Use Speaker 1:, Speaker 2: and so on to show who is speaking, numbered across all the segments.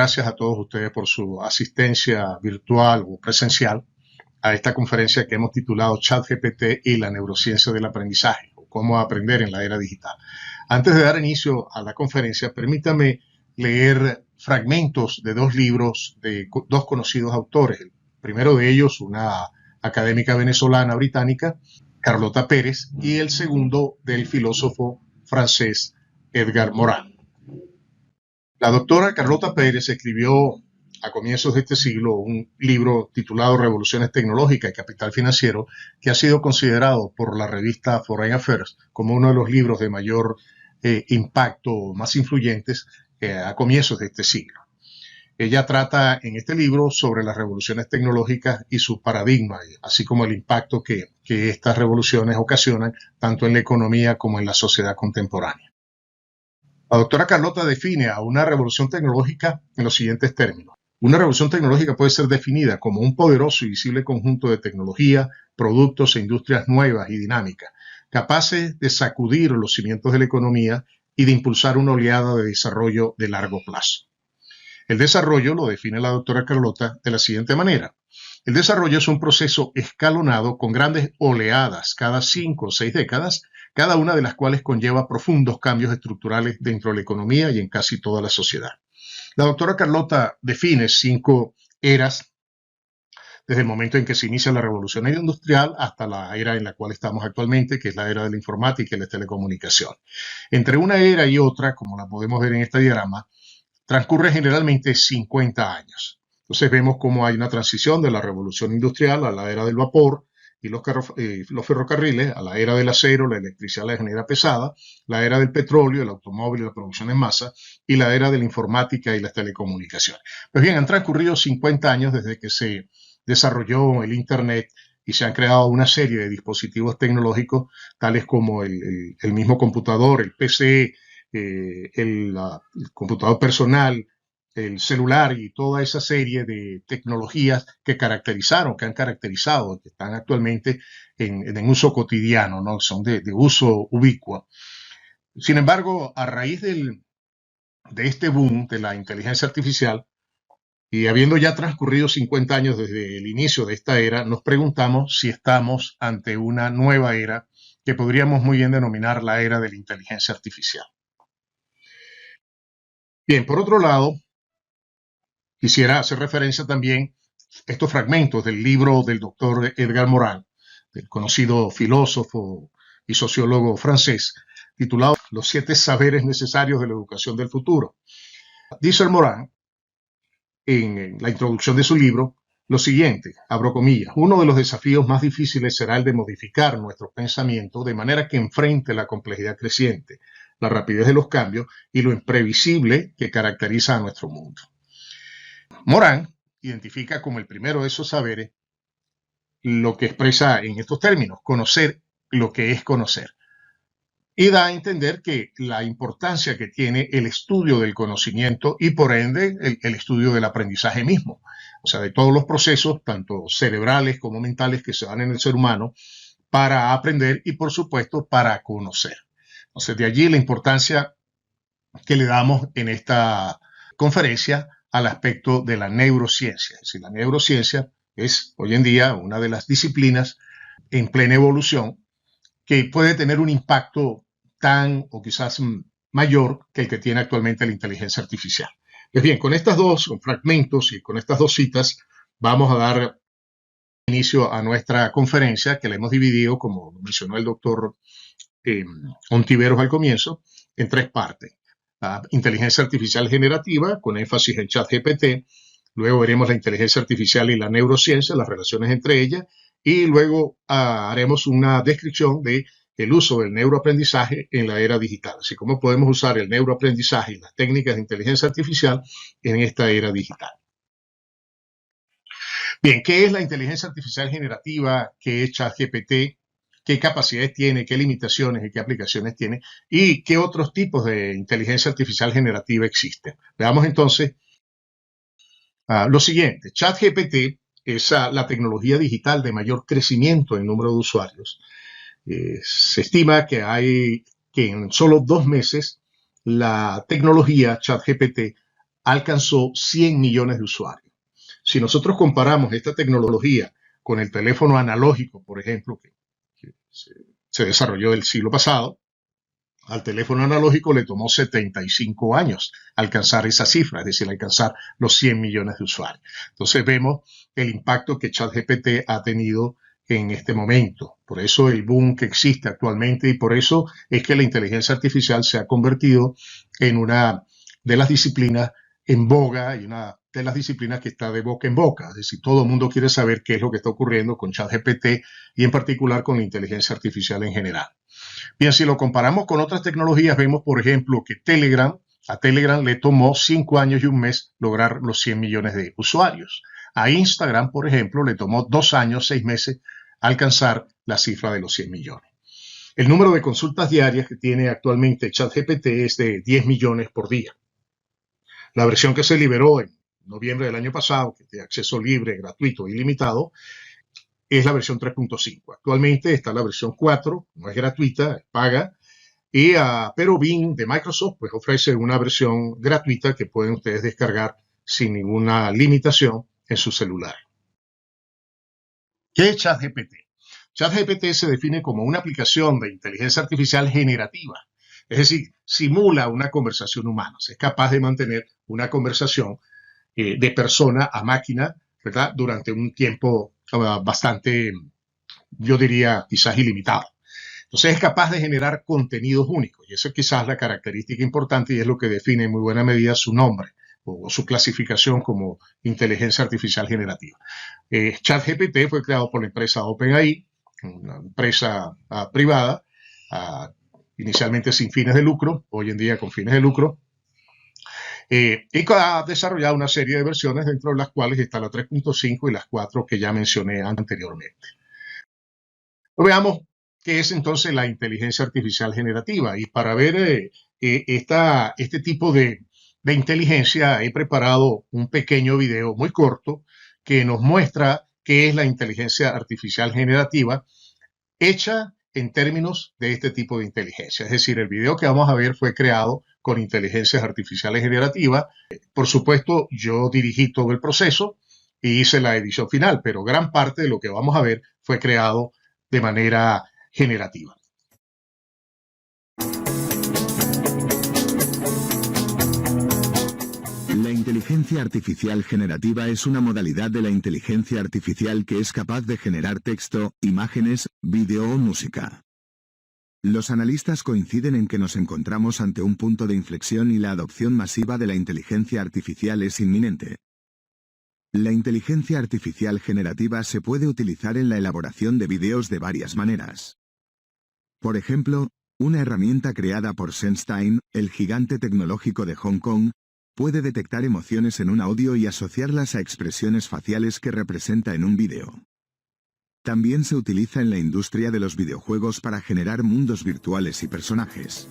Speaker 1: gracias a todos ustedes por su asistencia virtual o presencial a esta conferencia que hemos titulado ChatGPT y la neurociencia del aprendizaje, o cómo aprender en la era digital. Antes de dar inicio a la conferencia, permítame leer fragmentos de dos libros de dos conocidos autores. El primero de ellos, una académica venezolana británica, Carlota Pérez, y el segundo del filósofo francés Edgar Morin. La doctora Carlota Pérez escribió a comienzos de este siglo un libro titulado Revoluciones Tecnológicas y Capital Financiero, que ha sido considerado por la revista Foreign Affairs como uno de los libros de mayor impacto, más influyentes a comienzos de este siglo. Ella trata en este libro sobre las revoluciones tecnológicas y su paradigma, así como el impacto que estas revoluciones ocasionan tanto en la economía como en la sociedad contemporánea. La doctora Carlota define a una revolución tecnológica en los siguientes términos. Una revolución tecnológica puede ser definida como un poderoso y visible conjunto de tecnología, productos e industrias nuevas y dinámicas, capaces de sacudir los cimientos de la economía y de impulsar una oleada de desarrollo de largo plazo. El desarrollo lo define la doctora Carlota de la siguiente manera. El desarrollo es un proceso escalonado con grandes oleadas cada 5 o 6 décadas, cada una de las cuales conlleva profundos cambios estructurales dentro de la economía y en casi toda la sociedad. La doctora Carlota define 5 eras desde el momento en que se inicia la revolución industrial hasta la era en la cual estamos actualmente, que es la era de la informática y la telecomunicación. Entre una era y otra, como la podemos ver en este diagrama, transcurre generalmente 50 años. Entonces vemos cómo hay una transición de la revolución industrial a la era del vapor y los ferrocarriles, a la era del acero, la electricidad, la ingeniería pesada, la era del petróleo, el automóvil y la producción en masa, y la era de la informática y las telecomunicaciones. Pues bien, han transcurrido 50 años desde que se desarrolló el Internet y se han creado una serie de dispositivos tecnológicos, tales como el mismo computador, el PC, el computador personal, el celular y toda esa serie de tecnologías que han caracterizado, que están actualmente en uso cotidiano, ¿no? Son de uso ubicuo. Sin embargo, a raíz de este boom de la inteligencia artificial, y habiendo ya transcurrido 50 años desde el inicio de esta era, nos preguntamos si estamos ante una nueva era que podríamos muy bien denominar la era de la inteligencia artificial. Bien, por otro lado, quisiera hacer referencia también a estos fragmentos del libro del doctor Edgar Morin, el conocido filósofo y sociólogo francés, titulado Los 7 saberes necesarios de la educación del futuro. Dice Morin, en la introducción de su libro, lo siguiente, abro comillas, uno de los desafíos más difíciles será el de modificar nuestro pensamiento de manera que enfrente la complejidad creciente, la rapidez de los cambios y lo imprevisible que caracteriza a nuestro mundo. Morin identifica como el primero de esos saberes lo que expresa en estos términos, conocer lo que es conocer. Y da a entender que la importancia que tiene el estudio del conocimiento y por ende el estudio del aprendizaje mismo, o sea, de todos los procesos, tanto cerebrales como mentales, que se dan en el ser humano para aprender y por supuesto para conocer. Entonces de allí la importancia que le damos en esta conferencia al aspecto de la neurociencia. Es decir, la neurociencia es hoy en día una de las disciplinas en plena evolución que puede tener un impacto tan o quizás mayor que el que tiene actualmente la inteligencia artificial. Pues bien, con estos dos fragmentos y con estas 2 citas vamos a dar inicio a nuestra conferencia, que la hemos dividido, como mencionó el doctor Ontiveros al comienzo, en 3 partes. La inteligencia artificial generativa, con énfasis en ChatGPT. Luego veremos la inteligencia artificial y la neurociencia, las relaciones entre ellas. Y luego haremos una descripción del uso del neuroaprendizaje en la era digital, así como podemos usar el neuroaprendizaje y las técnicas de inteligencia artificial en esta era digital. Bien, ¿qué es la inteligencia artificial generativa? ¿Qué es ChatGPT? ¿Qué capacidades tiene? ¿Qué limitaciones y qué aplicaciones tiene? ¿Y qué otros tipos de inteligencia artificial generativa existen? Veamos entonces lo siguiente. ChatGPT es la tecnología digital de mayor crecimiento en número de usuarios. Se estima que en solo 2 meses la tecnología ChatGPT alcanzó 100 millones de usuarios. Si nosotros comparamos esta tecnología con el teléfono analógico, por ejemplo, que se desarrolló del siglo pasado, al teléfono analógico le tomó 75 años alcanzar esa cifra, es decir, alcanzar los 100 millones de usuarios. Entonces vemos el impacto que ChatGPT ha tenido en este momento. Por eso el boom que existe actualmente y por eso es que la inteligencia artificial se ha convertido en una de las disciplinas en boga y una de las disciplinas que está de boca en boca. Es decir, todo el mundo quiere saber qué es lo que está ocurriendo con ChatGPT y en particular con la inteligencia artificial en general. Bien, si lo comparamos con otras tecnologías, vemos, por ejemplo, que a Telegram le tomó 5 años y un mes lograr los 100 millones de usuarios. A Instagram, por ejemplo, le tomó 2 años, 6 meses alcanzar la cifra de los 100 millones. El número de consultas diarias que tiene actualmente ChatGPT es de 10 millones por día. La versión que se liberó en noviembre del año pasado, que es de acceso libre, gratuito e ilimitado, es la versión 3.5. Actualmente está la versión 4, no es gratuita, es paga, pero Bing de Microsoft pues, ofrece una versión gratuita que pueden ustedes descargar sin ninguna limitación en su celular. ¿Qué es ChatGPT? ChatGPT se define como una aplicación de inteligencia artificial generativa, es decir, simula una conversación humana, es capaz de mantener una conversación de persona a máquina, ¿verdad? Durante un tiempo bastante, yo diría, quizás ilimitado. Entonces es capaz de generar contenidos únicos y eso es quizás la característica importante y es lo que define en muy buena medida su nombre o su clasificación como inteligencia artificial generativa. ChatGPT fue creado por la empresa OpenAI, una empresa privada, inicialmente sin fines de lucro, hoy en día con fines de lucro, y ha desarrollado una serie de versiones dentro de las cuales está la 3.5 y las 4 que ya mencioné anteriormente. Veamos qué es entonces la inteligencia artificial generativa. Y para ver este tipo de inteligencia he preparado un pequeño video muy corto que nos muestra qué es la inteligencia artificial generativa hecha en términos de este tipo de inteligencia. Es decir, el video que vamos a ver fue creado con inteligencias artificiales generativas. Por supuesto, yo dirigí todo el proceso y hice la edición final, pero gran parte de lo que vamos a ver fue creado de manera generativa.
Speaker 2: La inteligencia artificial generativa es una modalidad de la inteligencia artificial que es capaz de generar texto, imágenes, vídeo o música. Los analistas coinciden en que nos encontramos ante un punto de inflexión y la adopción masiva de la inteligencia artificial es inminente. La inteligencia artificial generativa se puede utilizar en la elaboración de vídeos de varias maneras. Por ejemplo, una herramienta creada por SenseTime, el gigante tecnológico de Hong Kong, puede detectar emociones en un audio y asociarlas a expresiones faciales que representa en un vídeo. También se utiliza en la industria de los videojuegos para generar mundos virtuales y personajes.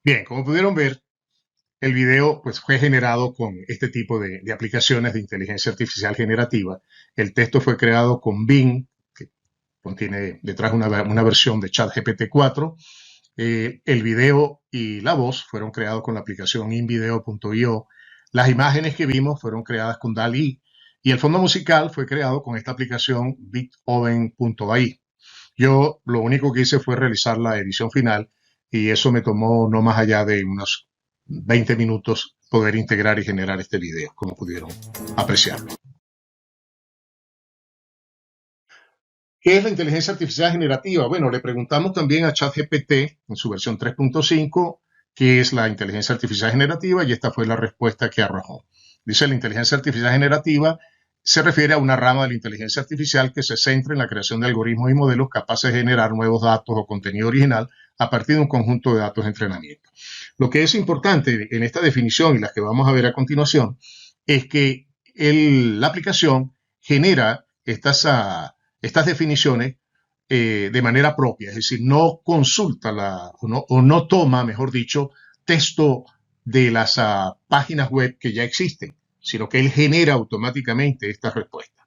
Speaker 1: Bien, como pudieron ver, el video pues, fue generado con este tipo de aplicaciones de inteligencia artificial generativa. El texto fue creado con Bing, que contiene detrás una versión de ChatGPT 4. El video y la voz fueron creados con la aplicación invideo.io. Las imágenes que vimos fueron creadas con DALL-E. Y el fondo musical fue creado con esta aplicación Beethoven.ai. Yo lo único que hice fue realizar la edición final y eso me tomó no más allá de unos 20 minutos poder integrar y generar este video, como pudieron apreciarlo. ¿Qué es la inteligencia artificial generativa? Bueno, le preguntamos también a ChatGPT en su versión 3.5 qué es la inteligencia artificial generativa y esta fue la respuesta que arrojó. Dice la inteligencia artificial generativa se refiere a una rama de la inteligencia artificial que se centra en la creación de algoritmos y modelos capaces de generar nuevos datos o contenido original a partir de un conjunto de datos de entrenamiento. Lo que es importante en esta definición y las que vamos a ver a continuación es que la aplicación genera estas definiciones de manera propia, es decir, no consulta o no toma, mejor dicho, texto de las páginas web que ya existen, sino que él genera automáticamente estas respuestas.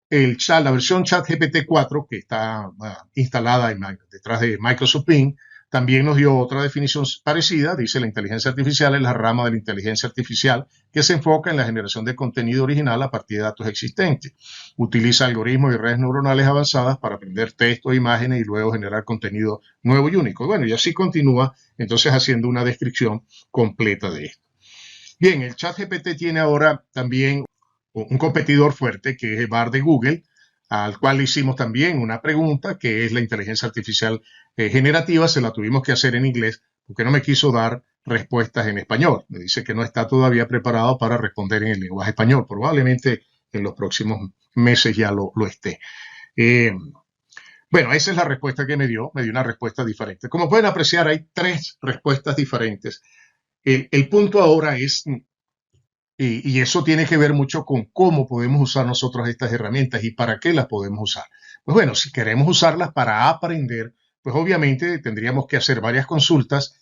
Speaker 1: La versión ChatGPT 4, que está instalada detrás de Microsoft Bing, también nos dio otra definición parecida. Dice: la inteligencia artificial es la rama de la inteligencia artificial que se enfoca en la generación de contenido original a partir de datos existentes. Utiliza algoritmos y redes neuronales avanzadas para aprender textos e imágenes y luego generar contenido nuevo y único. Bueno, y así continúa entonces haciendo una descripción completa de esto. Bien, el ChatGPT tiene ahora también un competidor fuerte, que es el Bard de Google, al cual le hicimos también una pregunta, que es la inteligencia artificial generativa. Se la tuvimos que hacer en inglés porque no me quiso dar respuestas en español. Me dice que no está todavía preparado para responder en el lenguaje español. Probablemente en los próximos meses ya lo esté. Bueno, esa es la respuesta que me dio una respuesta diferente. Como pueden apreciar, hay 3 respuestas diferentes. El punto ahora es, y eso tiene que ver mucho con cómo podemos usar nosotros estas herramientas y para qué las podemos usar. Pues bueno, si queremos usarlas para aprender, pues obviamente tendríamos que hacer varias consultas,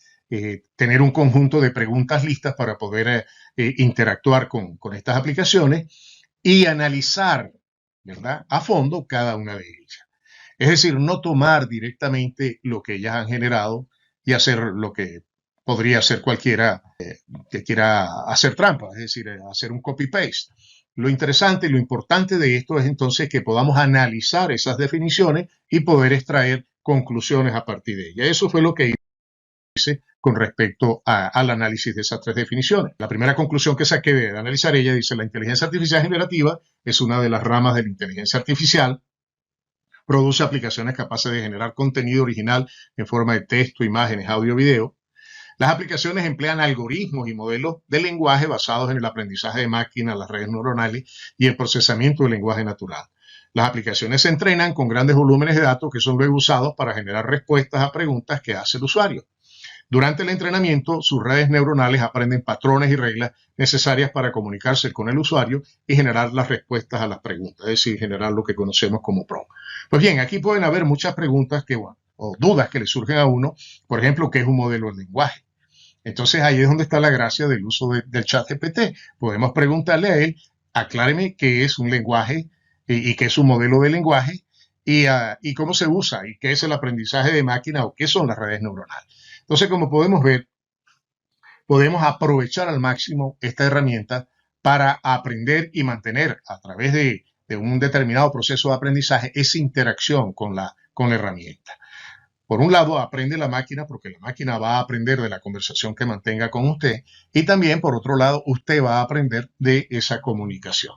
Speaker 1: tener un conjunto de preguntas listas para poder interactuar con estas aplicaciones y analizar, ¿verdad?, a fondo cada una de ellas. Es decir, no tomar directamente lo que ellas han generado y hacer lo que podría hacer cualquiera que quiera hacer trampa, es decir, hacer un copy-paste. Lo interesante y lo importante de esto es entonces que podamos analizar esas definiciones y poder extraer conclusiones a partir de ellas. Eso fue lo que hice con respecto al análisis de esas 3 definiciones. La primera conclusión que saqué de analizar ella dice: la inteligencia artificial generativa es una de las ramas de la inteligencia artificial. Produce aplicaciones capaces de generar contenido original en forma de texto, imágenes, audio, video. Las aplicaciones emplean algoritmos y modelos de lenguaje basados en el aprendizaje de máquinas, las redes neuronales y el procesamiento del lenguaje natural. Las aplicaciones se entrenan con grandes volúmenes de datos que son luego usados para generar respuestas a preguntas que hace el usuario. Durante el entrenamiento, sus redes neuronales aprenden patrones y reglas necesarias para comunicarse con el usuario y generar las respuestas a las preguntas, es decir, generar lo que conocemos como prompt. Pues bien, aquí pueden haber muchas preguntas o dudas que le surgen a uno, por ejemplo, ¿qué es un modelo de lenguaje? Entonces ahí es donde está la gracia del uso del ChatGPT. Podemos preguntarle a él: acláreme qué es un lenguaje y qué es un modelo de lenguaje y cómo se usa y qué es el aprendizaje de máquina o qué son las redes neuronales. Entonces, como podemos ver, podemos aprovechar al máximo esta herramienta para aprender y mantener a través de un determinado proceso de aprendizaje esa interacción con la herramienta. Por un lado, aprende la máquina porque la máquina va a aprender de la conversación que mantenga con usted, y también, por otro lado, usted va a aprender de esa comunicación.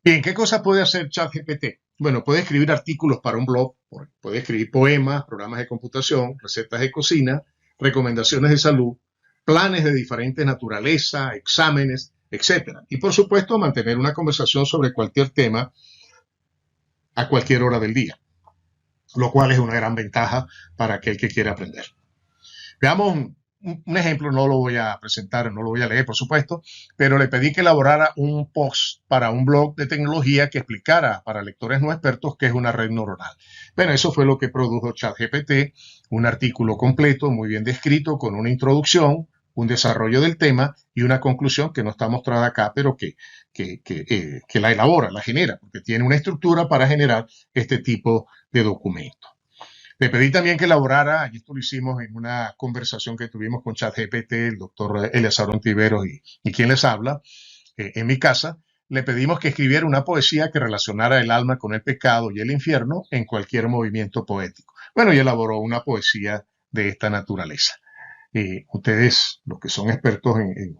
Speaker 1: Bien, ¿qué cosas puede hacer ChatGPT? Bueno, puede escribir artículos para un blog, puede escribir poemas, programas de computación, recetas de cocina, recomendaciones de salud, planes de diferente naturaleza, exámenes, etc. Y por supuesto, mantener una conversación sobre cualquier tema a cualquier hora del día, lo cual es una gran ventaja para aquel que quiere aprender. Veamos un ejemplo. No lo voy a presentar, no lo voy a leer, por supuesto, pero le pedí que elaborara un post para un blog de tecnología que explicara para lectores no expertos qué es una red neuronal. Bueno, eso fue lo que produjo ChatGPT, un artículo completo, muy bien descrito, con una introducción, un desarrollo del tema y una conclusión que no está mostrada acá, pero que la elabora, la genera, porque tiene una estructura para generar este tipo de documentos. Le pedí también que elaborara, y esto lo hicimos en una conversación que tuvimos con ChatGPT, el doctor Eleazar Ontiveros y quien les habla, en mi casa. Le pedimos que escribiera una poesía que relacionara el alma con el pecado y el infierno en cualquier movimiento poético. Bueno, y elaboró una poesía de esta naturaleza. Ustedes, los que son expertos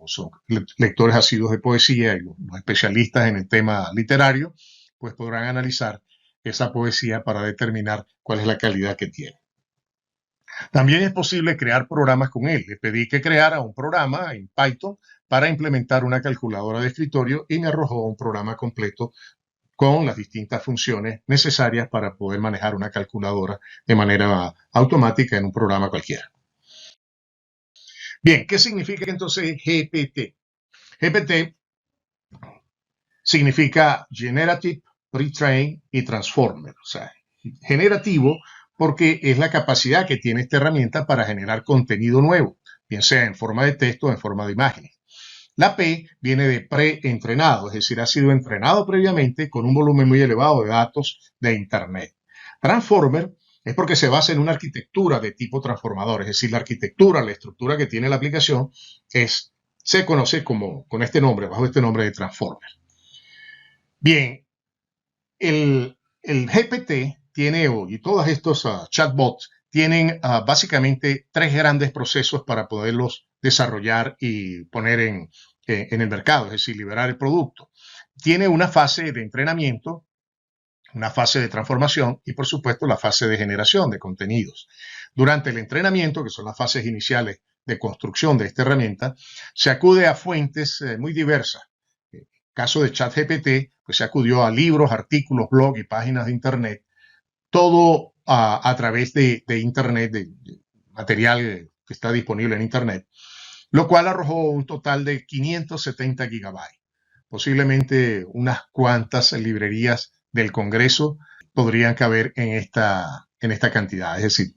Speaker 1: son lectores asiduos de poesía y los especialistas en el tema literario, pues podrán analizar esa poesía para determinar cuál es la calidad que tiene. También es posible crear programas con él. Le pedí que creara un programa en Python para implementar una calculadora de escritorio y me arrojó un programa completo con las distintas funciones necesarias para poder manejar una calculadora de manera automática en un programa cualquiera. Bien, ¿qué significa entonces GPT? GPT significa Generative, Pre-trained y Transformer. O sea, generativo porque es la capacidad que tiene esta herramienta para generar contenido nuevo, bien sea en forma de texto o en forma de imágenes. La P viene de pre-entrenado, es decir, ha sido entrenado previamente con un volumen muy elevado de datos de Internet. Transformer es porque se basa en una arquitectura de tipo transformador, es decir, la arquitectura, la estructura que tiene la aplicación se conoce con este nombre, bajo este nombre de Transformer. Bien, el GPT tiene, y todos estos chatbots tienen básicamente tres grandes procesos para poderlos desarrollar y poner en el mercado, es decir, liberar el producto. Tiene una fase de entrenamiento, una fase de transformación y, por supuesto, la fase de generación de contenidos. Durante el entrenamiento, que son las fases iniciales de construcción de esta herramienta, se acude a fuentes muy diversas. Caso de ChatGPT, pues se acudió a libros, artículos, blogs y páginas de Internet, todo a través de Internet, de material que está disponible en Internet, lo cual arrojó un total de 570 gigabytes. Posiblemente unas cuantas librerías del Congreso podrían caber en esta cantidad, es decir,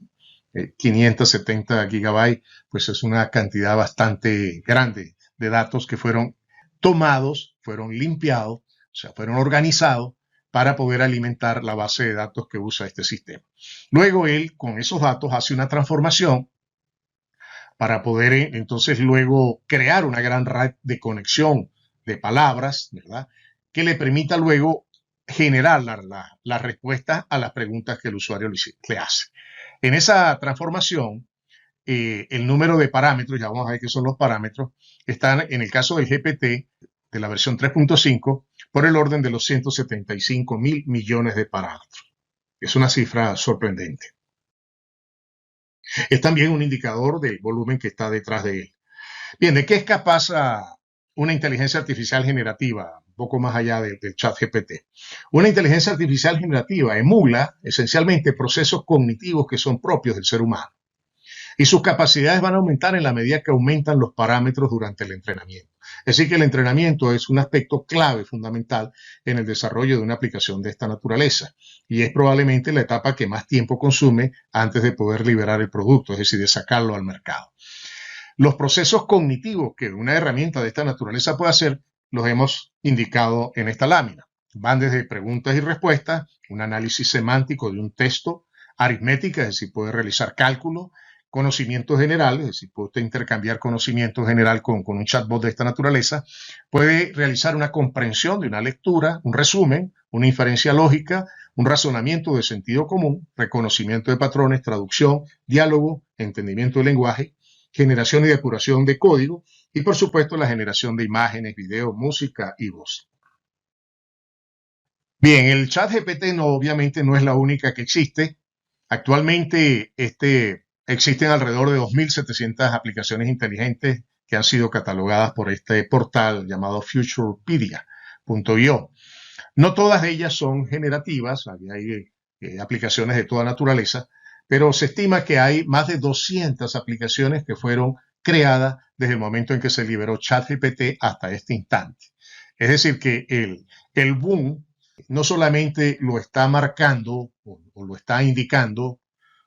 Speaker 1: 570 gigabytes, pues es una cantidad bastante grande de datos que fueron tomados, fueron limpiados, o sea, fueron organizados para poder alimentar la base de datos que usa este sistema. Luego él, con esos datos, hace una transformación para poder entonces luego crear una gran red de conexión de palabras, ¿verdad? Que le permita luego generar la respuesta a las preguntas que el usuario le hace. En esa transformación, el número de parámetros, ya vamos a ver qué son los parámetros, están en el caso del GPT de la versión 3.5 por el orden de los 175.000 millones de parámetros. Es una cifra sorprendente. Es también un indicador del volumen que está detrás de él. Bien, ¿de qué es capaz una inteligencia artificial generativa? Un poco más allá del ChatGPT. Una inteligencia artificial generativa emula esencialmente procesos cognitivos que son propios del ser humano. Y sus capacidades van a aumentar en la medida que aumentan los parámetros durante el entrenamiento. Es decir, que el entrenamiento es un aspecto clave, fundamental, en el desarrollo de una aplicación de esta naturaleza. Y es probablemente la etapa que más tiempo consume antes de poder liberar el producto, es decir, de sacarlo al mercado. Los procesos cognitivos que una herramienta de esta naturaleza puede hacer, los hemos indicado en esta lámina. Van desde preguntas y respuestas, un análisis semántico de un texto, aritmética, es decir, puede realizar cálculos, conocimientos generales, es decir, puede usted intercambiar conocimiento general con un chatbot de esta naturaleza, puede realizar una comprensión de una lectura, un resumen, una inferencia lógica, un razonamiento de sentido común, reconocimiento de patrones, traducción, diálogo, entendimiento del lenguaje, generación y depuración de código y, por supuesto, la generación de imágenes, videos, música y voz. Bien, el ChatGPT obviamente no es la única que existe. Actualmente existen alrededor de 2.700 aplicaciones inteligentes que han sido catalogadas por este portal llamado futurepedia.io. No todas ellas son generativas, hay aplicaciones de toda naturaleza, pero se estima que hay más de 200 aplicaciones que fueron creadas desde el momento en que se liberó ChatGPT hasta este instante. Es decir, que el boom no solamente lo está marcando o lo está indicando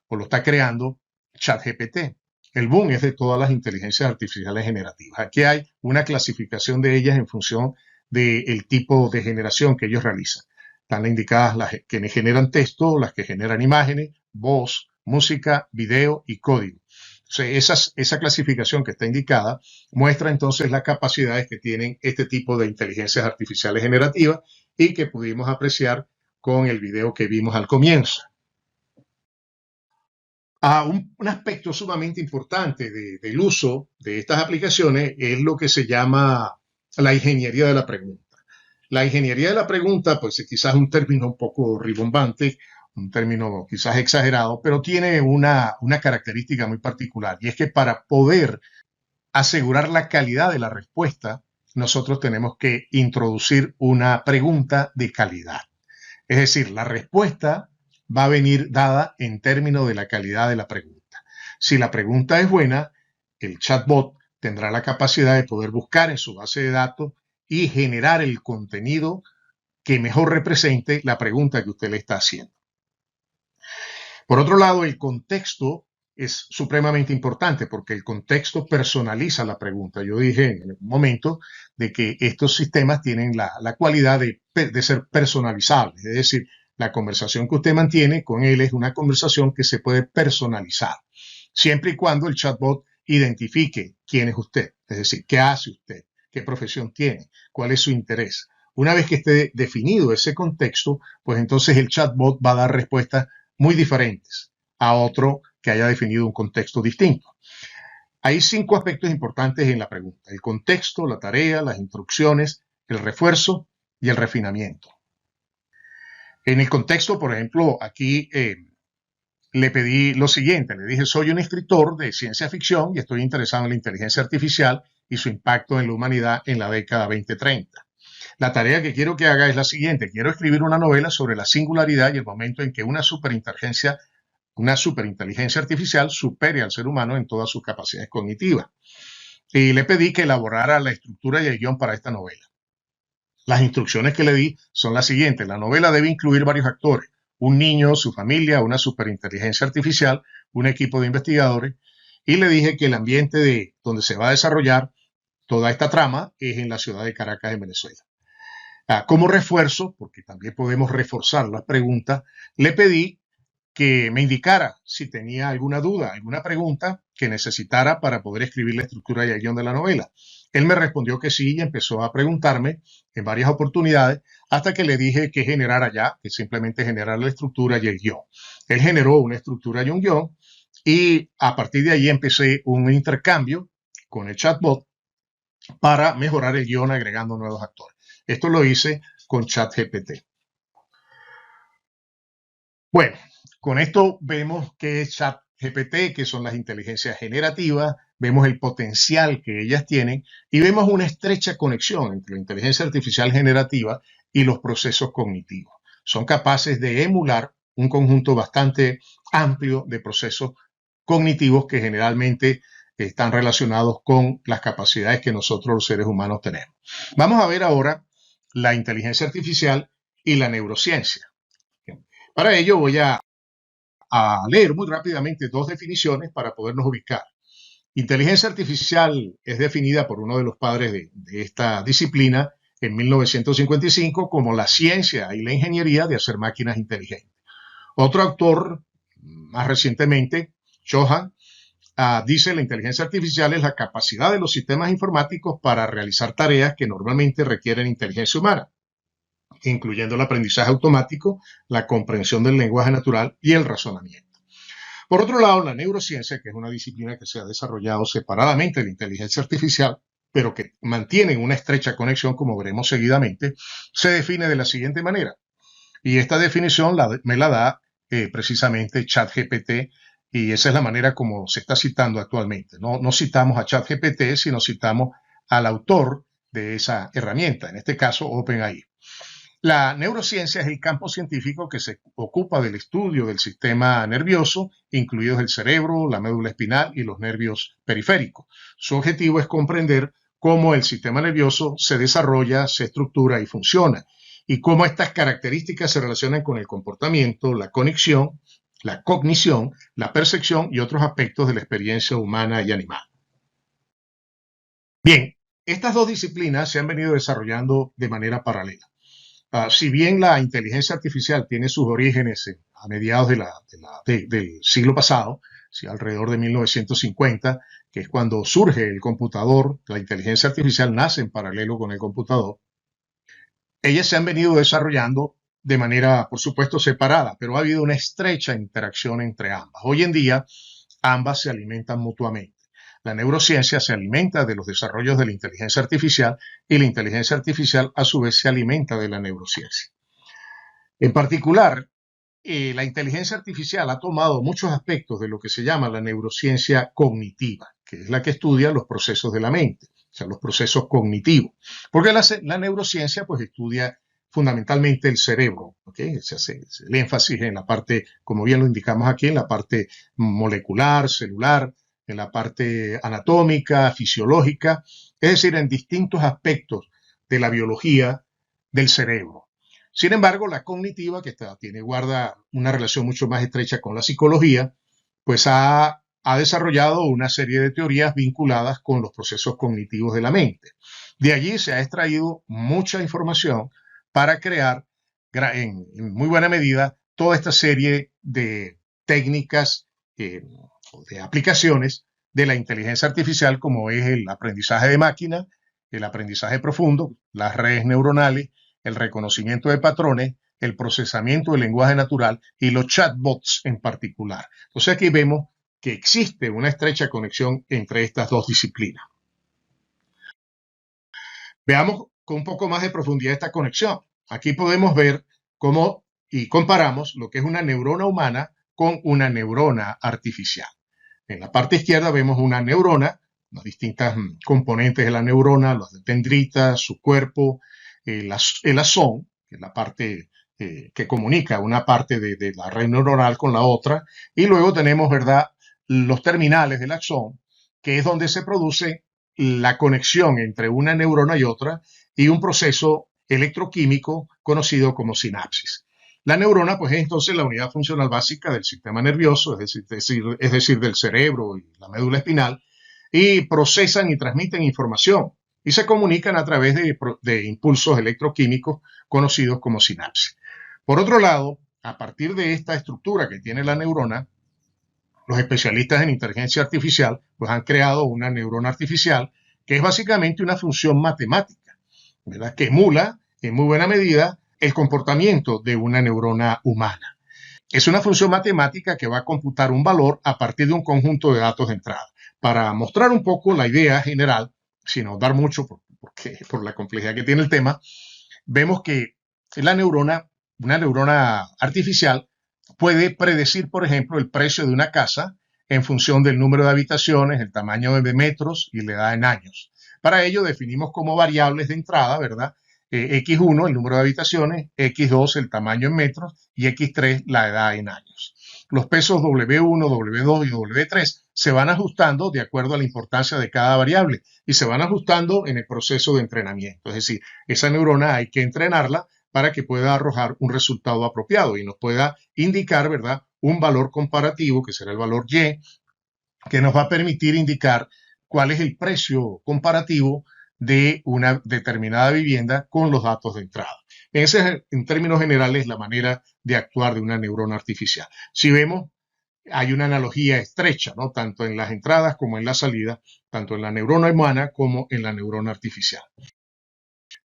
Speaker 1: o lo está creando ChatGPT. El boom es de todas las inteligencias artificiales generativas. Aquí hay una clasificación de ellas en función del tipo de generación que ellos realizan. Están indicadas las que generan texto, las que generan imágenes, voz, música, video y código. O sea, esa clasificación que está indicada muestra entonces las capacidades que tienen este tipo de inteligencias artificiales generativas y que pudimos apreciar con el video que vimos al comienzo. Un aspecto sumamente importante del uso de estas aplicaciones es lo que se llama la ingeniería de la pregunta. La ingeniería de la pregunta, pues quizás es un término un poco ribombante, un término quizás exagerado, pero tiene una característica muy particular, y es que para poder asegurar la calidad de la respuesta, nosotros tenemos que introducir una pregunta de calidad. Es decir, la respuesta va a venir dada en términos de la calidad de la pregunta. Si la pregunta es buena, el chatbot tendrá la capacidad de poder buscar en su base de datos y generar el contenido que mejor represente la pregunta que usted le está haciendo. Por otro lado, el contexto es supremamente importante porque el contexto personaliza la pregunta. Yo dije en un momento de que estos sistemas tienen la cualidad de ser personalizables, es decir, la conversación que usted mantiene con él es una conversación que se puede personalizar, siempre y cuando el chatbot identifique quién es usted, es decir, qué hace usted, qué profesión tiene, cuál es su interés. Una vez que esté definido ese contexto, pues entonces el chatbot va a dar respuestas muy diferentes a otro que haya definido un contexto distinto. Hay 5 aspectos importantes en la pregunta: el contexto, la tarea, las instrucciones, el refuerzo y el refinamiento. En el contexto, por ejemplo, aquí le pedí lo siguiente, le dije: soy un escritor de ciencia ficción y estoy interesado en la inteligencia artificial y su impacto en la humanidad en la década 2030. La tarea que quiero que haga es la siguiente: quiero escribir una novela sobre la singularidad y el momento en que una superinteligencia artificial supere al ser humano en todas sus capacidades cognitivas. Y le pedí que elaborara la estructura y el guión para esta novela. Las instrucciones que le di son las siguientes: la novela debe incluir varios actores, un niño, su familia, una superinteligencia artificial, un equipo de investigadores, y le dije que el ambiente donde se va a desarrollar toda esta trama es en la ciudad de Caracas, en Venezuela. Como refuerzo, porque también podemos reforzar la pregunta, le pedí que me indicara si tenía alguna duda, alguna pregunta que necesitara para poder escribir la estructura y el guión de la novela. Él me respondió que sí y empezó a preguntarme en varias oportunidades hasta que le dije que generara ya, que simplemente generara la estructura y el guión. Él generó una estructura y un guión y a partir de ahí empecé un intercambio con el chatbot para mejorar el guión agregando nuevos actores. Esto lo hice con ChatGPT. Bueno, con esto vemos qué es ChatGPT, qué son las inteligencias generativas, vemos el potencial que ellas tienen y vemos una estrecha conexión entre la inteligencia artificial generativa y los procesos cognitivos. Son capaces de emular un conjunto bastante amplio de procesos cognitivos que generalmente están relacionados con las capacidades que nosotros los seres humanos tenemos. Vamos a ver ahora la inteligencia artificial y la neurociencia. Para ello voy a leer muy rápidamente 2 definiciones para podernos ubicar. Inteligencia artificial es definida por uno de los padres de esta disciplina en 1955 como la ciencia y la ingeniería de hacer máquinas inteligentes. Otro autor, más recientemente, Chauhan, dice: la inteligencia artificial es la capacidad de los sistemas informáticos para realizar tareas que normalmente requieren inteligencia humana, incluyendo el aprendizaje automático, la comprensión del lenguaje natural y el razonamiento. Por otro lado, la neurociencia, que es una disciplina que se ha desarrollado separadamente de la inteligencia artificial, pero que mantiene una estrecha conexión, como veremos seguidamente, se define de la siguiente manera. Y esta definición me la da precisamente ChatGPT, y esa es la manera como se está citando actualmente. No citamos a ChatGPT, sino citamos al autor de esa herramienta, en este caso OpenAI. La neurociencia es el campo científico que se ocupa del estudio del sistema nervioso, incluidos el cerebro, la médula espinal y los nervios periféricos. Su objetivo es comprender cómo el sistema nervioso se desarrolla, se estructura y funciona, y cómo estas características se relacionan con el comportamiento, la cognición, la percepción y otros aspectos de la experiencia humana y animal. Bien, estas 2 disciplinas se han venido desarrollando de manera paralela. Si bien la inteligencia artificial tiene sus orígenes a mediados del siglo pasado, alrededor de 1950, que es cuando surge el computador, la inteligencia artificial nace en paralelo con el computador, ellas se han venido desarrollando de manera, por supuesto, separada, pero ha habido una estrecha interacción entre ambas. Hoy en día, ambas se alimentan mutuamente. La neurociencia se alimenta de los desarrollos de la inteligencia artificial y la inteligencia artificial a su vez se alimenta de la neurociencia. En particular, la inteligencia artificial ha tomado muchos aspectos de lo que se llama la neurociencia cognitiva, que es la que estudia los procesos de la mente, o sea, los procesos cognitivos. Porque la neurociencia pues estudia fundamentalmente el cerebro, ¿okay? Se hace el énfasis en la parte, como bien lo indicamos aquí, en la parte molecular, celular, en la parte anatómica, fisiológica, es decir, en distintos aspectos de la biología del cerebro. Sin embargo, la cognitiva, que guarda una relación mucho más estrecha con la psicología, pues ha desarrollado una serie de teorías vinculadas con los procesos cognitivos de la mente. De allí se ha extraído mucha información para crear, en muy buena medida, toda esta serie de técnicas, de aplicaciones de la inteligencia artificial, como es el aprendizaje de máquina, el aprendizaje profundo, las redes neuronales, el reconocimiento de patrones, el procesamiento del lenguaje natural y los chatbots en particular. Entonces aquí vemos que existe una estrecha conexión entre estas dos disciplinas. Veamos con un poco más de profundidad esta conexión. Aquí podemos ver cómo y comparamos lo que es una neurona humana con una neurona artificial. En la parte izquierda vemos una neurona, las distintas componentes de la neurona, los dendritas, su cuerpo, el axón, que es la parte que comunica una parte de la red neuronal con la otra, y luego tenemos, ¿verdad?, los terminales del axón, que es donde se produce la conexión entre una neurona y otra y un proceso electroquímico conocido como sinapsis. La neurona, pues, es entonces la unidad funcional básica del sistema nervioso, es decir, del cerebro y la médula espinal, y procesan y transmiten información y se comunican a través de impulsos electroquímicos conocidos como sinapsis. Por otro lado, a partir de esta estructura que tiene la neurona, los especialistas en inteligencia artificial pues han creado una neurona artificial que es básicamente una función matemática, ¿verdad?, que emula en muy buena medida el comportamiento de una neurona humana. Es una función matemática que va a computar un valor a partir de un conjunto de datos de entrada. Para mostrar un poco la idea general, sin ahondar mucho por la complejidad que tiene el tema, vemos que una neurona artificial, puede predecir, por ejemplo, el precio de una casa en función del número de habitaciones, el tamaño de metros y la edad en años. Para ello definimos como variables de entrada, ¿verdad?, X1, el número de habitaciones, X2, el tamaño en metros, y X3, la edad en años. Los pesos W1, W2 y W3 se van ajustando de acuerdo a la importancia de cada variable y se van ajustando en el proceso de entrenamiento. Es decir, esa neurona hay que entrenarla para que pueda arrojar un resultado apropiado y nos pueda indicar, ¿verdad?, un valor comparativo, que será el valor Y, que nos va a permitir indicar cuál es el precio comparativo de una determinada vivienda con los datos de entrada. Esa es, en términos generales, la manera de actuar de una neurona artificial. Si vemos, hay una analogía estrecha, ¿no?, tanto en las entradas como en la salida, tanto en la neurona humana como en la neurona artificial.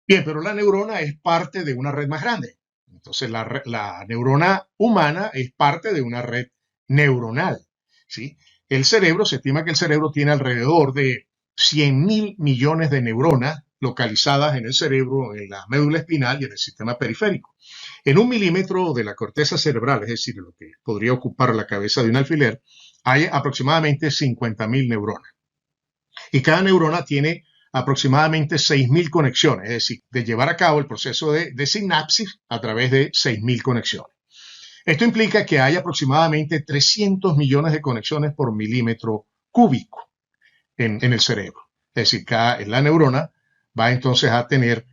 Speaker 1: Bien, pero la neurona es parte de una red más grande. Entonces, la neurona humana es parte de una red neuronal, ¿sí? Se estima que el cerebro tiene alrededor de 100.000 millones de neuronas localizadas en el cerebro, en la médula espinal y en el sistema periférico. En 1 milímetro de la corteza cerebral, es decir, lo que podría ocupar la cabeza de un alfiler, hay aproximadamente 50.000 neuronas. Y cada neurona tiene aproximadamente 6.000 conexiones, es decir, de llevar a cabo el proceso de sinapsis a través de 6.000 conexiones. Esto implica que hay aproximadamente 300 millones de conexiones por milímetro cúbico en el cerebro. Es decir, la neurona va entonces a tener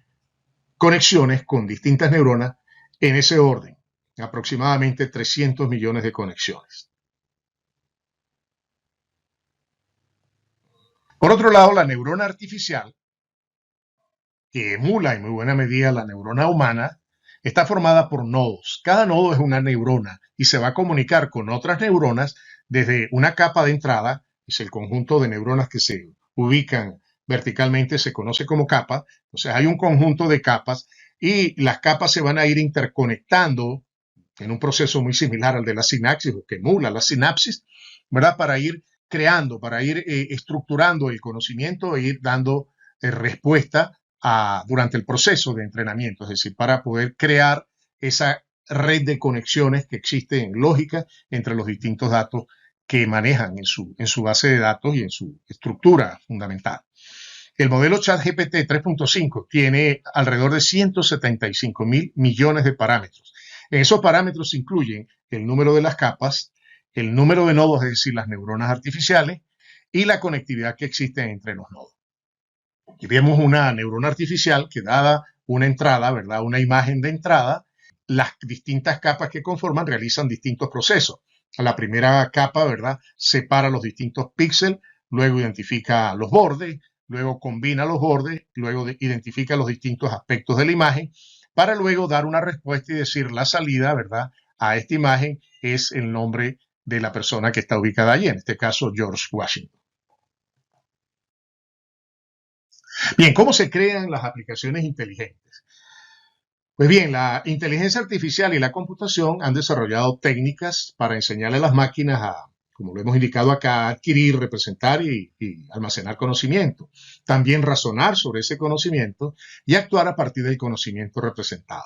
Speaker 1: conexiones con distintas neuronas en ese orden, aproximadamente 300 millones de conexiones. Por otro lado, la neurona artificial, que emula en muy buena medida la neurona humana, está formada por nodos. Cada nodo es una neurona y se va a comunicar con otras neuronas desde una capa de entrada, es el conjunto de neuronas que se ubican verticalmente, se conoce como capa. Entonces hay un conjunto de capas y las capas se van a ir interconectando en un proceso muy similar al de la sinapsis, o que emula la sinapsis, ¿verdad?, para ir creando, para ir estructurando el conocimiento e ir dando respuesta durante el proceso de entrenamiento, es decir, para poder crear esa red de conexiones que existe en lógica entre los distintos datos que manejan en su base de datos y en su estructura fundamental. El modelo ChatGPT 3.5 tiene alrededor de 175.000 millones de parámetros. En esos parámetros se incluyen el número de las capas, el número de nodos, es decir, las neuronas artificiales, y la conectividad que existe entre los nodos. Aquí vemos una neurona artificial que, dada una entrada, ¿verdad?, una imagen de entrada, las distintas capas que conforman realizan distintos procesos. La primera capa, ¿verdad?, separa los distintos píxeles, luego identifica los bordes, luego combina los bordes, luego identifica los distintos aspectos de la imagen, para luego dar una respuesta y decir la salida, ¿verdad?, a esta imagen es el nombre de la persona que está ubicada allí, en este caso George Washington. Bien, ¿cómo se crean las aplicaciones inteligentes? Pues bien, la inteligencia artificial y la computación han desarrollado técnicas para enseñarle a las máquinas a, como lo hemos indicado acá, adquirir, representar y almacenar conocimiento. También razonar sobre ese conocimiento y actuar a partir del conocimiento representado.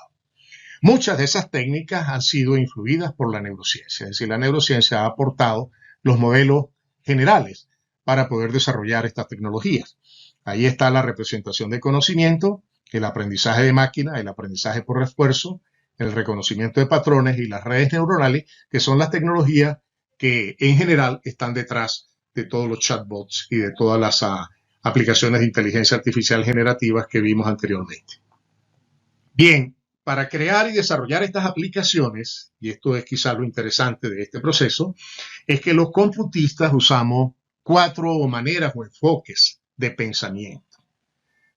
Speaker 1: Muchas de esas técnicas han sido influidas por la neurociencia, es decir, la neurociencia ha aportado los modelos generales para poder desarrollar estas tecnologías. Ahí está la representación de conocimiento, el aprendizaje de máquina, el aprendizaje por refuerzo, el reconocimiento de patrones y las redes neuronales, que son las tecnologías que en general están detrás de todos los chatbots y de todas las aplicaciones de inteligencia artificial generativas que vimos anteriormente. Bien, para crear y desarrollar estas aplicaciones, y esto es quizá lo interesante de este proceso, es que los computistas usamos 4 maneras o enfoques de pensamiento.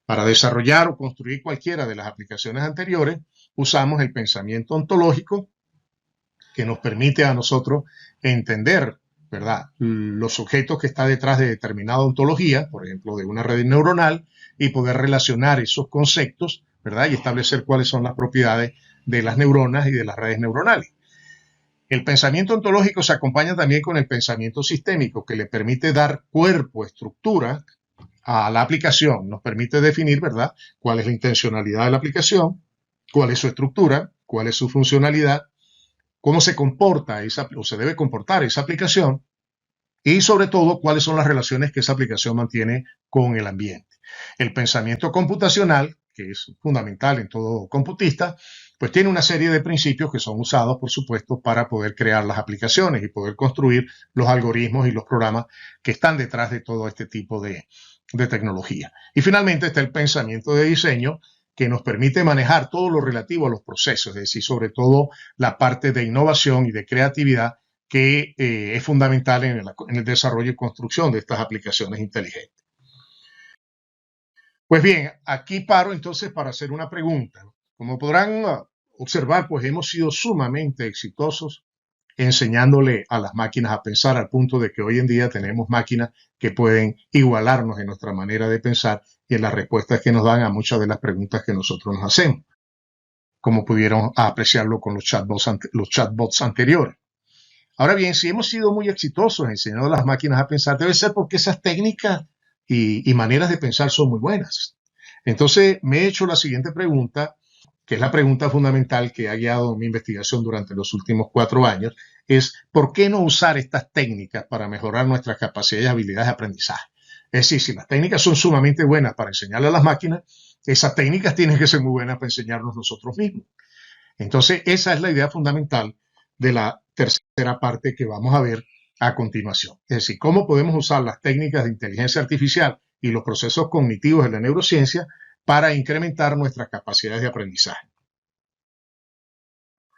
Speaker 1: Para desarrollar o construir cualquiera de las aplicaciones anteriores, usamos el pensamiento ontológico, que nos permite a nosotros entender, ¿verdad?, los objetos que están detrás de determinada ontología, por ejemplo, de una red neuronal, y poder relacionar esos conceptos, ¿verdad?, y establecer cuáles son las propiedades de las neuronas y de las redes neuronales. El pensamiento ontológico se acompaña también con el pensamiento sistémico, que le permite dar cuerpo, estructura a la aplicación, nos permite definir, ¿verdad?, cuál es la intencionalidad de la aplicación, cuál es su estructura, cuál es su funcionalidad, cómo se comporta o se debe comportar esa aplicación y, sobre todo, cuáles son las relaciones que esa aplicación mantiene con el ambiente. El pensamiento computacional, que es fundamental en todo computista, pues tiene una serie de principios que son usados, por supuesto, para poder crear las aplicaciones y poder construir los algoritmos y los programas que están detrás de todo este tipo de tecnología. Y finalmente está el pensamiento de diseño, que nos permite manejar todo lo relativo a los procesos, es decir, sobre todo la parte de innovación y de creatividad que es fundamental en el desarrollo y construcción de estas aplicaciones inteligentes. Pues bien, aquí paro entonces para hacer una pregunta. Como podrán observar, pues hemos sido sumamente exitosos enseñándole a las máquinas a pensar, al punto de que hoy en día tenemos máquinas que pueden igualarnos en nuestra manera de pensar y en las respuestas que nos dan a muchas de las preguntas que nosotros nos hacemos, como pudieron apreciarlo con los chatbots anteriores. Ahora bien, si hemos sido muy exitosos enseñando a las máquinas a pensar, debe ser porque esas técnicas y maneras de pensar son muy buenas. Entonces me he hecho la siguiente pregunta, que es la pregunta fundamental que ha guiado mi investigación durante los últimos 4 años, es ¿por qué no usar estas técnicas para mejorar nuestras capacidades y habilidades de aprendizaje? Es decir, si las técnicas son sumamente buenas para enseñarle a las máquinas, esas técnicas tienen que ser muy buenas para enseñarnos nosotros mismos. Entonces, esa es la idea fundamental de la tercera parte que vamos a ver a continuación. Es decir, cómo podemos usar las técnicas de inteligencia artificial y los procesos cognitivos de la neurociencia para incrementar nuestras capacidades de aprendizaje.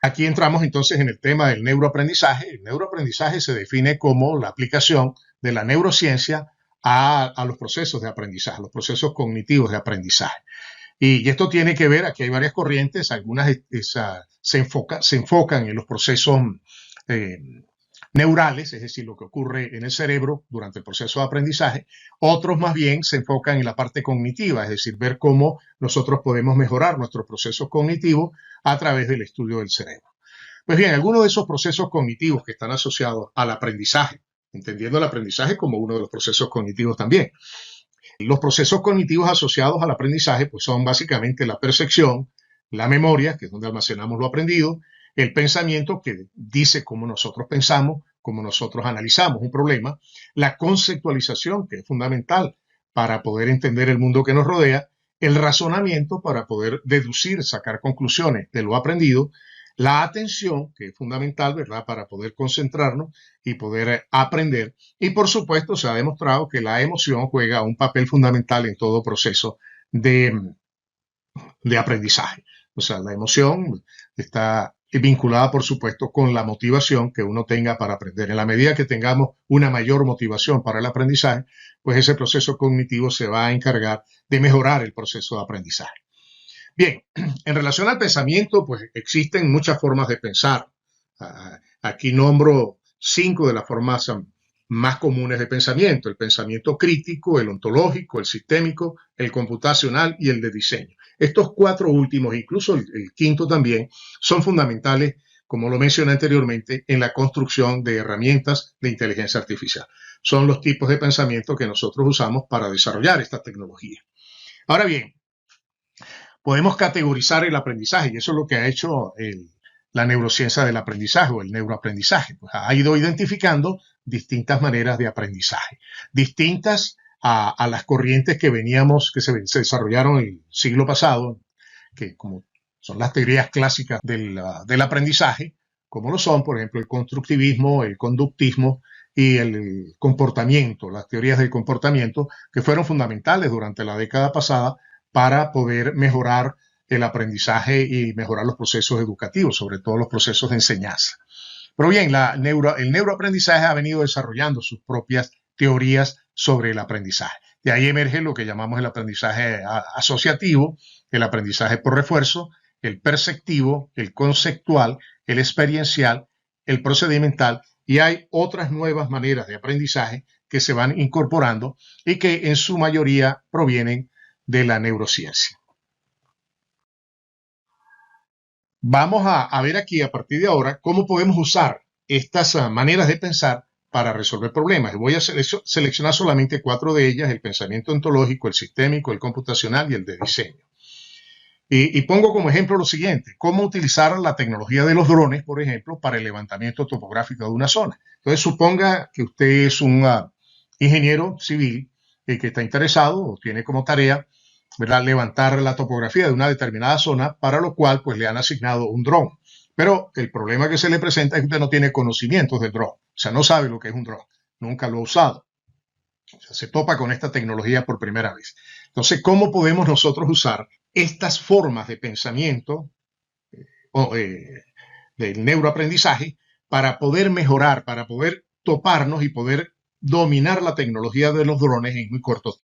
Speaker 1: Aquí entramos entonces en el tema del neuroaprendizaje. El neuroaprendizaje se define como la aplicación de la neurociencia a los procesos de aprendizaje, los procesos cognitivos de aprendizaje. Y esto tiene que ver, aquí hay varias corrientes, algunas se enfocan en los procesos neurales, es decir, lo que ocurre en el cerebro durante el proceso de aprendizaje. Otros más bien se enfocan en la parte cognitiva, es decir, ver cómo nosotros podemos mejorar nuestros procesos cognitivos a través del estudio del cerebro. Pues bien, algunos de esos procesos cognitivos que están asociados al aprendizaje, entendiendo el aprendizaje como uno de los procesos cognitivos también. Los procesos cognitivos asociados al aprendizaje pues son básicamente la percepción, la memoria, que es donde almacenamos lo aprendido, el pensamiento, que dice cómo nosotros pensamos, cómo nosotros analizamos un problema, la conceptualización, que es fundamental para poder entender el mundo que nos rodea, el razonamiento para poder deducir, sacar conclusiones de lo aprendido, la atención, que es fundamental, ¿verdad?, para poder concentrarnos y poder aprender. Y por supuesto, se ha demostrado que la emoción juega un papel fundamental en todo proceso de aprendizaje. O sea, la emoción está vinculada, por supuesto, con la motivación que uno tenga para aprender. En la medida que tengamos una mayor motivación para el aprendizaje, pues ese proceso cognitivo se va a encargar de mejorar el proceso de aprendizaje. Bien, en relación al pensamiento, pues existen muchas formas de pensar. Aquí nombro 5 de las formas más comunes de pensamiento: el pensamiento crítico, el ontológico, el sistémico, el computacional y el de diseño. Estos 4 últimos, incluso el quinto también, son fundamentales, como lo mencioné anteriormente, en la construcción de herramientas de inteligencia artificial. Son los tipos de pensamiento que nosotros usamos para desarrollar esta tecnología. Ahora bien, podemos categorizar el aprendizaje, y eso es lo que ha hecho la neurociencia del aprendizaje o el neuroaprendizaje. Pues ha ido identificando distintas maneras de aprendizaje, distintas a las corrientes que se desarrollaron el siglo pasado, que como son las teorías clásicas del aprendizaje, como lo son, por ejemplo, el constructivismo, el conductismo y el comportamiento, las teorías del comportamiento, que fueron fundamentales durante la década pasada para poder mejorar el aprendizaje y mejorar los procesos educativos, sobre todo los procesos de enseñanza. Pero bien, el neuroaprendizaje ha venido desarrollando sus propias teorías sobre el aprendizaje. De ahí emerge lo que llamamos el aprendizaje asociativo, el aprendizaje por refuerzo, el perceptivo, el conceptual, el experiencial, el procedimental, y hay otras nuevas maneras de aprendizaje que se van incorporando y que en su mayoría provienen de la neurociencia. Vamos a ver aquí a partir de ahora cómo podemos usar estas maneras de pensar para resolver problemas. Voy a seleccionar solamente 4 de ellas: el pensamiento ontológico, el sistémico, el computacional y el de diseño. Y pongo como ejemplo lo siguiente: cómo utilizar la tecnología de los drones, por ejemplo, para el levantamiento topográfico de una zona. Entonces, suponga que usted es un ingeniero civil que está interesado o tiene como tarea, ¿verdad?, levantar la topografía de una determinada zona, para lo cual pues le han asignado un dron. Pero el problema que se le presenta es que usted no tiene conocimientos del dron, o sea, no sabe lo que es un dron, nunca lo ha usado. O sea, se topa con esta tecnología por primera vez. Entonces, ¿cómo podemos nosotros usar estas formas de pensamiento del neuroaprendizaje para poder mejorar, para poder toparnos y poder dominar la tecnología de los drones en muy corto tiempo?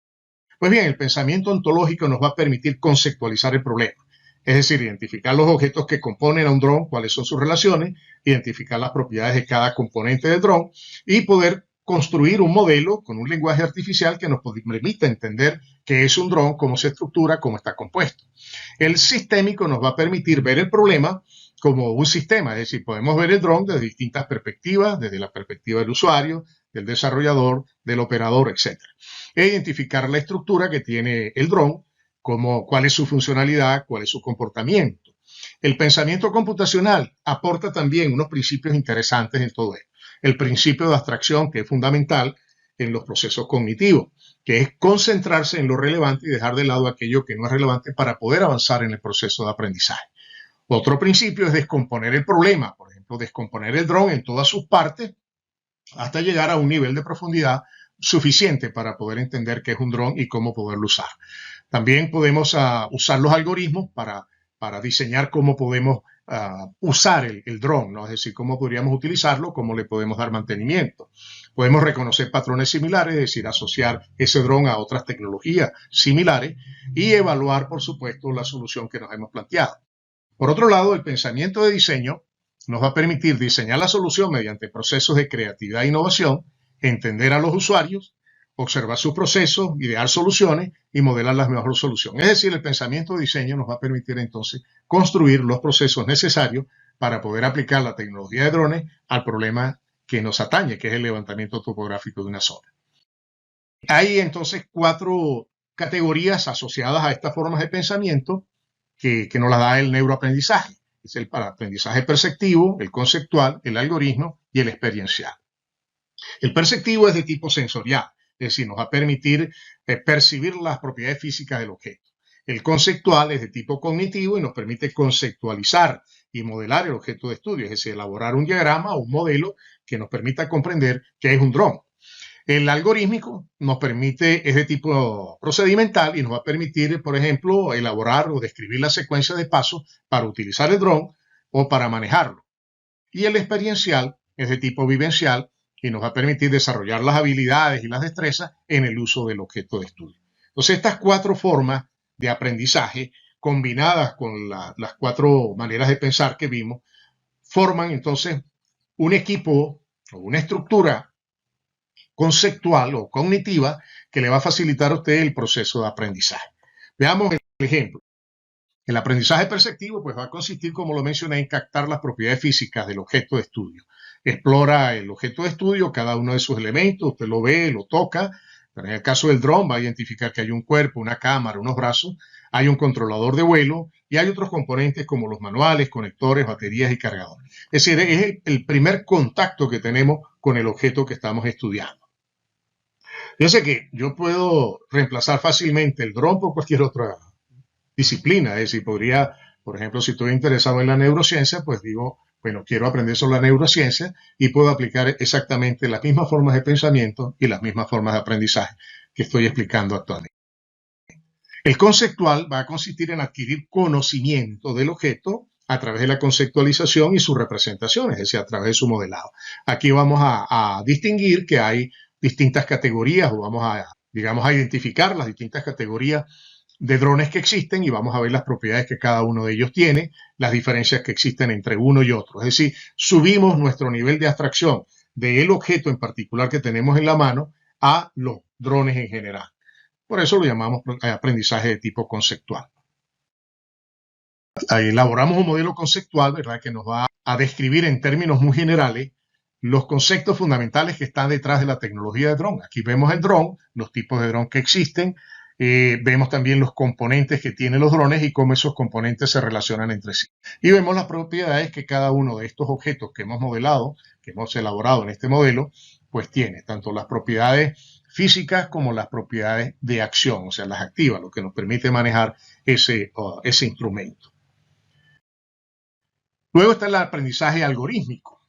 Speaker 1: Pues bien, el pensamiento ontológico nos va a permitir conceptualizar el problema, es decir, identificar los objetos que componen a un dron, cuáles son sus relaciones, identificar las propiedades de cada componente del dron y poder construir un modelo con un lenguaje artificial que nos permita entender qué es un dron, cómo se estructura, cómo está compuesto. El sistémico nos va a permitir ver el problema como un sistema, es decir, podemos ver el dron desde distintas perspectivas, desde la perspectiva del usuario, del desarrollador, del operador, etc. E identificar la estructura que tiene el dron, cuál es su funcionalidad, cuál es su comportamiento. El pensamiento computacional aporta también unos principios interesantes en todo esto. El principio de abstracción, que es fundamental en los procesos cognitivos, que es concentrarse en lo relevante y dejar de lado aquello que no es relevante para poder avanzar en el proceso de aprendizaje. Otro principio es descomponer el problema, por ejemplo, descomponer el dron en todas sus partes hasta llegar a un nivel de profundidad suficiente para poder entender qué es un dron y cómo poderlo usar. También podemos usar los algoritmos para diseñar cómo podemos usar el dron, ¿no? Es decir, cómo podríamos utilizarlo, cómo le podemos dar mantenimiento. Podemos reconocer patrones similares, es decir, asociar ese dron a otras tecnologías similares y evaluar, por supuesto, la solución que nos hemos planteado. Por otro lado, el pensamiento de diseño nos va a permitir diseñar la solución mediante procesos de creatividad e innovación, entender a los usuarios, observar sus procesos, idear soluciones y modelar la mejor solución. Es decir, el pensamiento de diseño nos va a permitir entonces construir los procesos necesarios para poder aplicar la tecnología de drones al problema que nos atañe, que es el levantamiento topográfico de una zona. Hay entonces 4 categorías asociadas a estas formas de pensamiento que nos las da el neuroaprendizaje. Es el para aprendizaje perceptivo, el conceptual, el algoritmo y el experiencial. El perceptivo es de tipo sensorial, es decir, nos va a permitir percibir las propiedades físicas del objeto. El conceptual es de tipo cognitivo y nos permite conceptualizar y modelar el objeto de estudio, es decir, elaborar un diagrama o un modelo que nos permita comprender qué es un dron. El algorítmico nos permite, es de tipo procedimental y nos va a permitir, por ejemplo, elaborar o describir la secuencia de pasos para utilizar el dron o para manejarlo. Y el experiencial es de tipo vivencial y nos va a permitir desarrollar las habilidades y las destrezas en el uso del objeto de estudio. Entonces, estas 4 formas de aprendizaje, combinadas con las 4 maneras de pensar que vimos, forman entonces un equipo o una estructura conceptual o cognitiva que le va a facilitar a usted el proceso de aprendizaje. Veamos el ejemplo. El aprendizaje perceptivo pues va a consistir, como lo mencioné, en captar las propiedades físicas del objeto de estudio. Explora el objeto de estudio, cada uno de sus elementos, usted lo ve, lo toca, pero en el caso del dron va a identificar que hay un cuerpo, una cámara, unos brazos, hay un controlador de vuelo y hay otros componentes como los manuales, conectores, baterías y cargadores. Es decir, es el primer contacto que tenemos con el objeto que estamos estudiando. Fíjense que yo puedo reemplazar fácilmente el dron por cualquier otra disciplina, es decir, podría, por ejemplo, si estoy interesado en la neurociencia, pues digo, bueno, quiero aprender sobre la neurociencia y puedo aplicar exactamente las mismas formas de pensamiento y las mismas formas de aprendizaje que estoy explicando actualmente. El conceptual va a consistir en adquirir conocimiento del objeto a través de la conceptualización y su representación, es decir, a través de su modelado. Aquí vamos a distinguir que hay distintas categorías o vamos a, digamos, a identificar las distintas categorías de drones que existen y vamos a ver las propiedades que cada uno de ellos tiene, las diferencias que existen entre uno y otro. Es decir, subimos nuestro nivel de abstracción del objeto en particular que tenemos en la mano a los drones en general. Por eso lo llamamos aprendizaje de tipo conceptual. Ahí elaboramos un modelo conceptual, ¿verdad?, que nos va a describir en términos muy generales los conceptos fundamentales que están detrás de la tecnología de dron. Aquí vemos el dron, los tipos de dron que existen, vemos también los componentes que tienen los drones y cómo esos componentes se relacionan entre sí. Y vemos las propiedades que cada uno de estos objetos que hemos modelado, que hemos elaborado en este modelo, pues tiene, tanto las propiedades físicas como las propiedades de acción, o sea, las activas, lo que nos permite manejar ese instrumento. Luego está el aprendizaje algorítmico,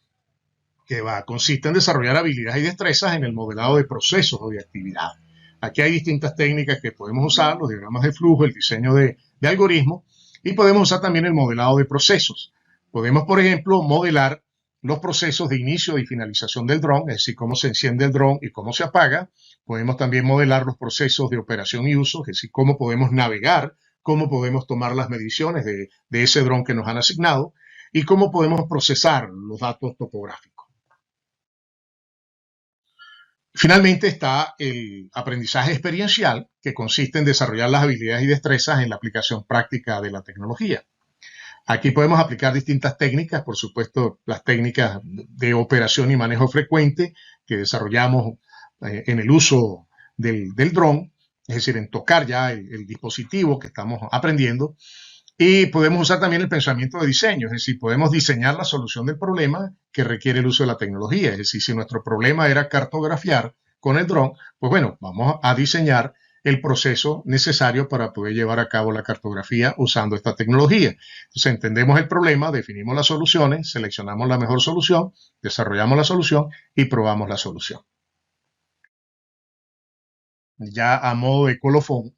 Speaker 1: que consiste en desarrollar habilidades y destrezas en el modelado de procesos o de actividades. Aquí hay distintas técnicas que podemos usar, los diagramas de flujo, el diseño de algoritmos, y podemos usar también el modelado de procesos. Podemos, por ejemplo, modelar los procesos de inicio y finalización del dron, es decir, cómo se enciende el dron y cómo se apaga. Podemos también modelar los procesos de operación y uso, es decir, cómo podemos navegar, cómo podemos tomar las mediciones de ese dron que nos han asignado y cómo podemos procesar los datos topográficos. Finalmente está el aprendizaje experiencial, que consiste en desarrollar las habilidades y destrezas en la aplicación práctica de la tecnología. Aquí podemos aplicar distintas técnicas, por supuesto, las técnicas de operación y manejo frecuente que desarrollamos en el uso del dron, es decir, en tocar ya el dispositivo que estamos aprendiendo. Y podemos usar también el pensamiento de diseño, es decir, podemos diseñar la solución del problema que requiere el uso de la tecnología. Es decir, si nuestro problema era cartografiar con el dron, pues bueno, vamos a diseñar el proceso necesario para poder llevar a cabo la cartografía usando esta tecnología. Entonces entendemos el problema, definimos las soluciones, seleccionamos la mejor solución, desarrollamos la solución y probamos la solución. Ya a modo de colofón,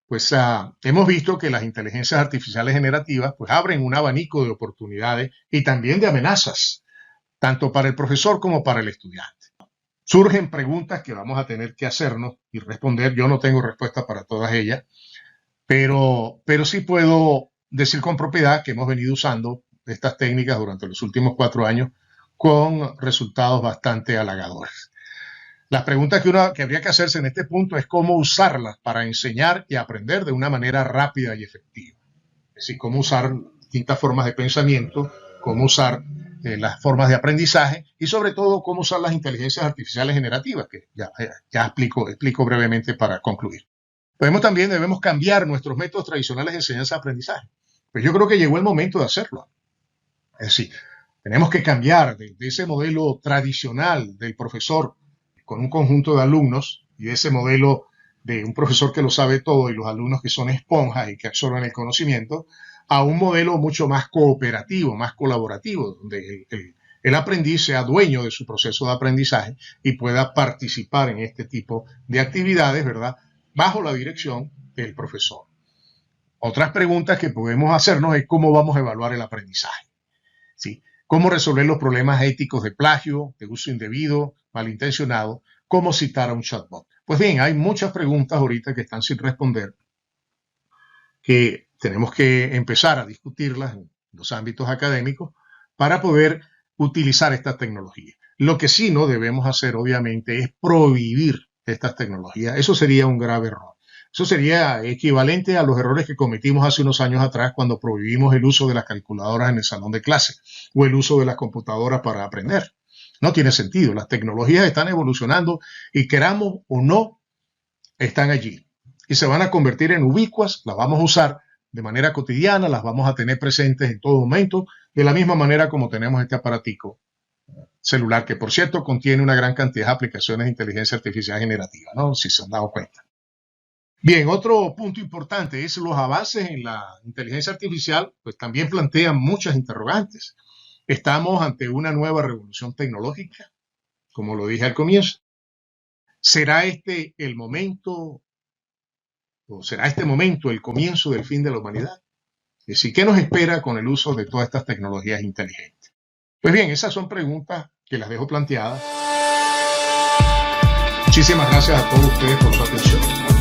Speaker 1: pues hemos visto que las inteligencias artificiales generativas pues abren un abanico de oportunidades y también de amenazas, tanto para el profesor como para el estudiante. Surgen preguntas que vamos a tener que hacernos y responder. Yo no tengo respuesta para todas ellas, pero sí puedo decir con propiedad que hemos venido usando estas técnicas durante los últimos 4 años con resultados bastante halagadores. Las preguntas que habría que hacerse en este punto es cómo usarlas para enseñar y aprender de una manera rápida y efectiva. Es decir, cómo usar distintas formas de pensamiento, cómo usar las formas de aprendizaje y sobre todo cómo usar las inteligencias artificiales generativas, que ya explico brevemente para concluir. Debemos cambiar nuestros métodos tradicionales de enseñanza-aprendizaje. Pues yo creo que llegó el momento de hacerlo. Es decir, tenemos que cambiar de ese modelo tradicional del profesor con un conjunto de alumnos y de ese modelo de un profesor que lo sabe todo y los alumnos que son esponjas y que absorben el conocimiento, a un modelo mucho más cooperativo, más colaborativo, donde el aprendiz sea dueño de su proceso de aprendizaje y pueda participar en este tipo de actividades, ¿verdad?, bajo la dirección del profesor. Otras preguntas que podemos hacernos es cómo vamos a evaluar el aprendizaje, ¿sí? Cómo resolver los problemas éticos de plagio, de uso indebido, malintencionado, cómo citar a un chatbot. Pues bien, hay muchas preguntas ahorita que están sin responder, que tenemos que empezar a discutirlas en los ámbitos académicos para poder utilizar estas tecnologías. Lo que sí no debemos hacer, obviamente, es prohibir estas tecnologías. Eso sería un grave error. Eso sería equivalente a los errores que cometimos hace unos años atrás cuando prohibimos el uso de las calculadoras en el salón de clase o el uso de las computadoras para aprender. No tiene sentido. Las tecnologías están evolucionando y queramos o no, están allí. Y se van a convertir en ubicuas, las vamos a usar de manera cotidiana, las vamos a tener presentes en todo momento, de la misma manera como tenemos este aparatico celular, que por cierto contiene una gran cantidad de aplicaciones de inteligencia artificial generativa, ¿no? Si se han dado cuenta. Bien, otro punto importante es los avances en la inteligencia artificial, pues también plantean muchas interrogantes. Estamos ante una nueva revolución tecnológica, como lo dije al comienzo. ¿Será este el momento, o será este momento el comienzo del fin de la humanidad? Es decir, ¿qué nos espera con el uso de todas estas tecnologías inteligentes? Pues bien, esas son preguntas que las dejo planteadas. Muchísimas gracias a todos ustedes por su atención.